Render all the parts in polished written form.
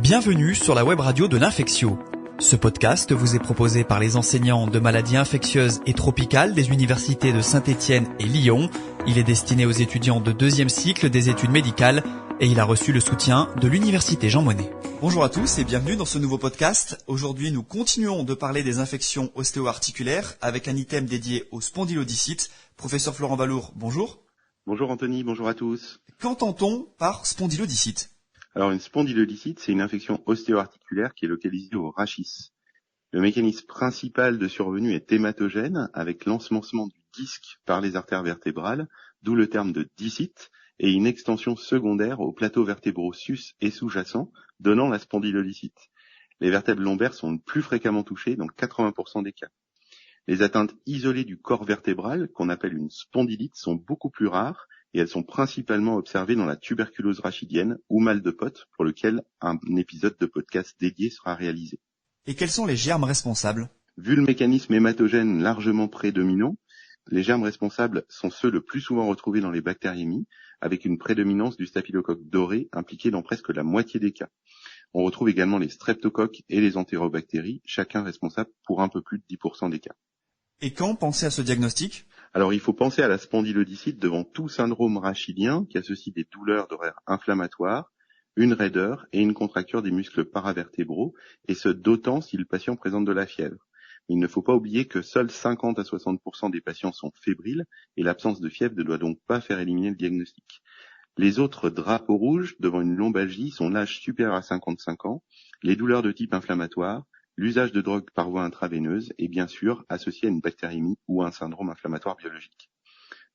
Bienvenue sur la web radio de l'Infectio. Ce podcast vous est proposé par les enseignants de maladies infectieuses et tropicales des universités de Saint-Étienne et Lyon. Il est destiné aux étudiants de deuxième cycle des études médicales et il a reçu le soutien de l'université Jean Monnet. Bonjour à tous et bienvenue dans ce nouveau podcast. Aujourd'hui, nous continuons de parler des infections ostéo-articulaires avec un item dédié aux spondylodycites. Professeur Florent Valour, bonjour. Bonjour Anthony, bonjour à tous. Qu'entend-on par spondylodycite ? Alors une spondylodycite, c'est une infection ostéo-articulaire qui est localisée au rachis. Le mécanisme principal de survenue est hématogène avec l'ensemencement du disque par les artères vertébrales, d'où le terme de dicite, et une extension secondaire aux plateaux vertébraux sus et sous-jacents, donnant la spondylodycite. Les vertèbres lombaires sont plus fréquemment touchées dans 80% des cas. Les atteintes isolées du corps vertébral, qu'on appelle une spondylite, sont beaucoup plus rares et elles sont principalement observées dans la tuberculose rachidienne ou mal de Potte, pour lequel un épisode de podcast dédié sera réalisé. Et quels sont les germes responsables ? Vu le mécanisme hématogène largement prédominant, les germes responsables sont ceux le plus souvent retrouvés dans les bactériémies, avec une prédominance du staphylocoque doré impliqué dans presque la moitié des cas. On retrouve également les streptocoques et les entérobactéries, chacun responsable pour un peu plus de 10% des cas. Et quand penser à ce diagnostic ? Alors il faut penser à la spondylodycite devant tout syndrome rachidien qui associe des douleurs d'horaire inflammatoires, une raideur et une contracture des muscles paravertébraux, et ce d'autant si le patient présente de la fièvre. Il ne faut pas oublier que seuls 50 à 60% des patients sont fébriles et l'absence de fièvre ne doit donc pas faire éliminer le diagnostic. Les autres drapeaux rouges devant une lombalgie sont l'âge supérieur à 55 ans, les douleurs de type inflammatoire, l'usage de drogue par voie intraveineuse et bien sûr associé à une bactériémie ou un syndrome inflammatoire biologique.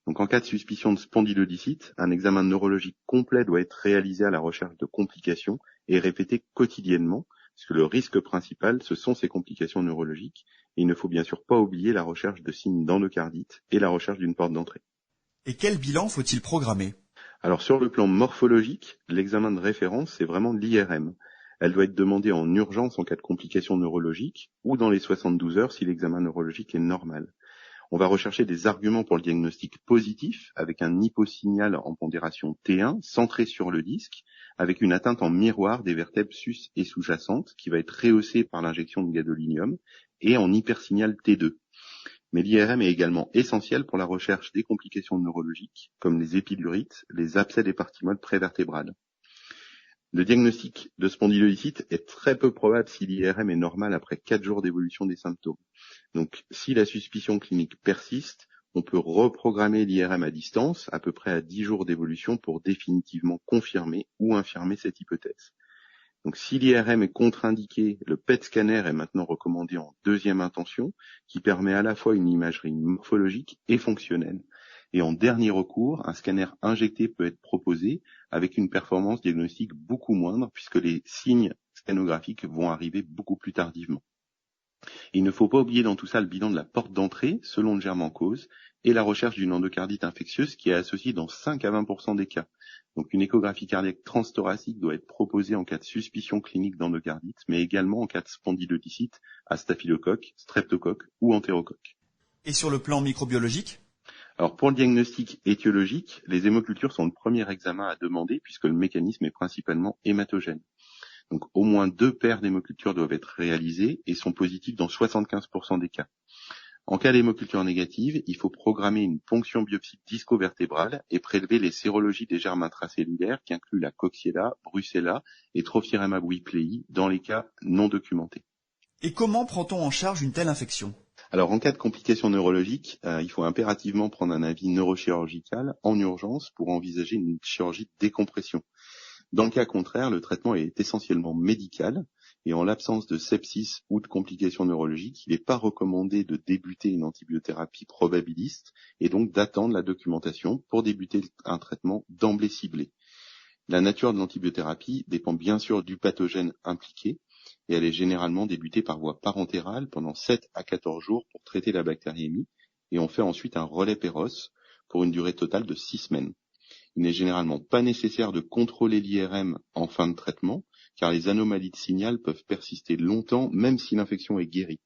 Donc en cas de suspicion de spondylodycite, un examen neurologique complet doit être réalisé à la recherche de complications et répété quotidiennement, puisque le risque principal, ce sont ces complications neurologiques. Et il ne faut bien sûr pas oublier la recherche de signes d'endocardite et la recherche d'une porte d'entrée. Et quel bilan faut-il programmer ? Alors sur le plan morphologique, l'examen de référence, c'est vraiment l'IRM. Elle doit être demandée en urgence en cas de complications neurologiques ou dans les 72 heures si l'examen neurologique est normal. On va rechercher des arguments pour le diagnostic positif avec un hyposignal en pondération T1 centré sur le disque avec une atteinte en miroir des vertèbres sus et sous-jacentes qui va être rehaussée par l'injection de gadolinium et en hypersignal T2. Mais l'IRM est également essentiel pour la recherche des complications neurologiques comme les épidurites, les abcès des parties molles prévertébrales. Le diagnostic de spondylodycite est très peu probable si l'IRM est normal après 4 jours d'évolution des symptômes. Donc, si la suspicion clinique persiste, on peut reprogrammer l'IRM à distance, à peu près à 10 jours d'évolution pour définitivement confirmer ou infirmer cette hypothèse. Donc, si l'IRM est contre-indiqué, le PET scanner est maintenant recommandé en deuxième intention, qui permet à la fois une imagerie morphologique et fonctionnelle. Et en dernier recours, un scanner injecté peut être proposé avec une performance diagnostique beaucoup moindre puisque les signes scanographiques vont arriver beaucoup plus tardivement. Il ne faut pas oublier dans tout ça le bilan de la porte d'entrée selon le germe en cause et la recherche d'une endocardite infectieuse qui est associée dans 5 à 20% des cas. Donc une échographie cardiaque transthoracique doit être proposée en cas de suspicion clinique d'endocardite, mais également en cas de spondylodycite à staphylocoque, streptocoque ou entérocoque. Et sur le plan microbiologique ? Alors pour le diagnostic étiologique, les hémocultures sont le premier examen à demander puisque le mécanisme est principalement hématogène. Donc au moins 2 paires d'hémocultures doivent être réalisées et sont positives dans 75% des cas. En cas d'hémoculture négative, il faut programmer une ponction biopsie disco-vertébrale et prélever les sérologies des germes intracellulaires qui incluent la Coxiella, Brucella et Trophirema wiplei dans les cas non documentés. Et comment prend-on en charge une telle infection ? Alors en cas de complications neurologiques, il faut impérativement prendre un avis neurochirurgical en urgence pour envisager une chirurgie de décompression. Dans le cas contraire, le traitement est essentiellement médical et en l'absence de sepsis ou de complications neurologiques, il n'est pas recommandé de débuter une antibiothérapie probabiliste et donc d'attendre la documentation pour débuter un traitement d'emblée ciblé. La nature de l'antibiothérapie dépend bien sûr du pathogène impliqué et elle est généralement débutée par voie parentérale pendant 7 à 14 jours pour traiter la bactériémie et on fait ensuite un relais Péros pour une durée totale de 6 semaines. Il n'est généralement pas nécessaire de contrôler l'IRM en fin de traitement, car les anomalies de signal peuvent persister longtemps, même si l'infection est guérie.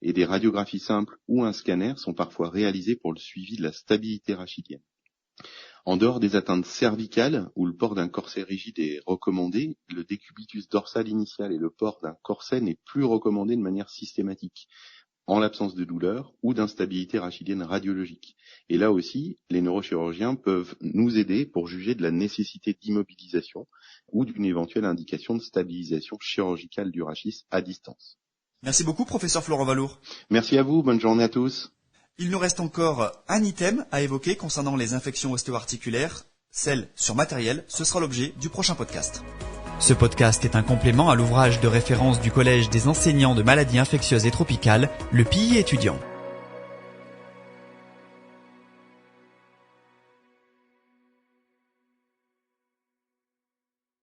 Et des radiographies simples ou un scanner sont parfois réalisés pour le suivi de la stabilité rachidienne. En dehors des atteintes cervicales, où le port d'un corset rigide est recommandé, le décubitus dorsal initial et le port d'un corset n'est plus recommandé de manière systématique, en l'absence de douleur ou d'instabilité rachidienne radiologique. Et là aussi, les neurochirurgiens peuvent nous aider pour juger de la nécessité d'immobilisation ou d'une éventuelle indication de stabilisation chirurgicale du rachis à distance. Merci beaucoup, professeur Florent Valour. Merci à vous, bonne journée à tous. Il nous reste encore un item à évoquer concernant les infections ostéo-articulaires, celle sur matériel. Ce sera l'objet du prochain podcast. Ce podcast est un complément à l'ouvrage de référence du Collège des enseignants de maladies infectieuses et tropicales, le PI étudiant.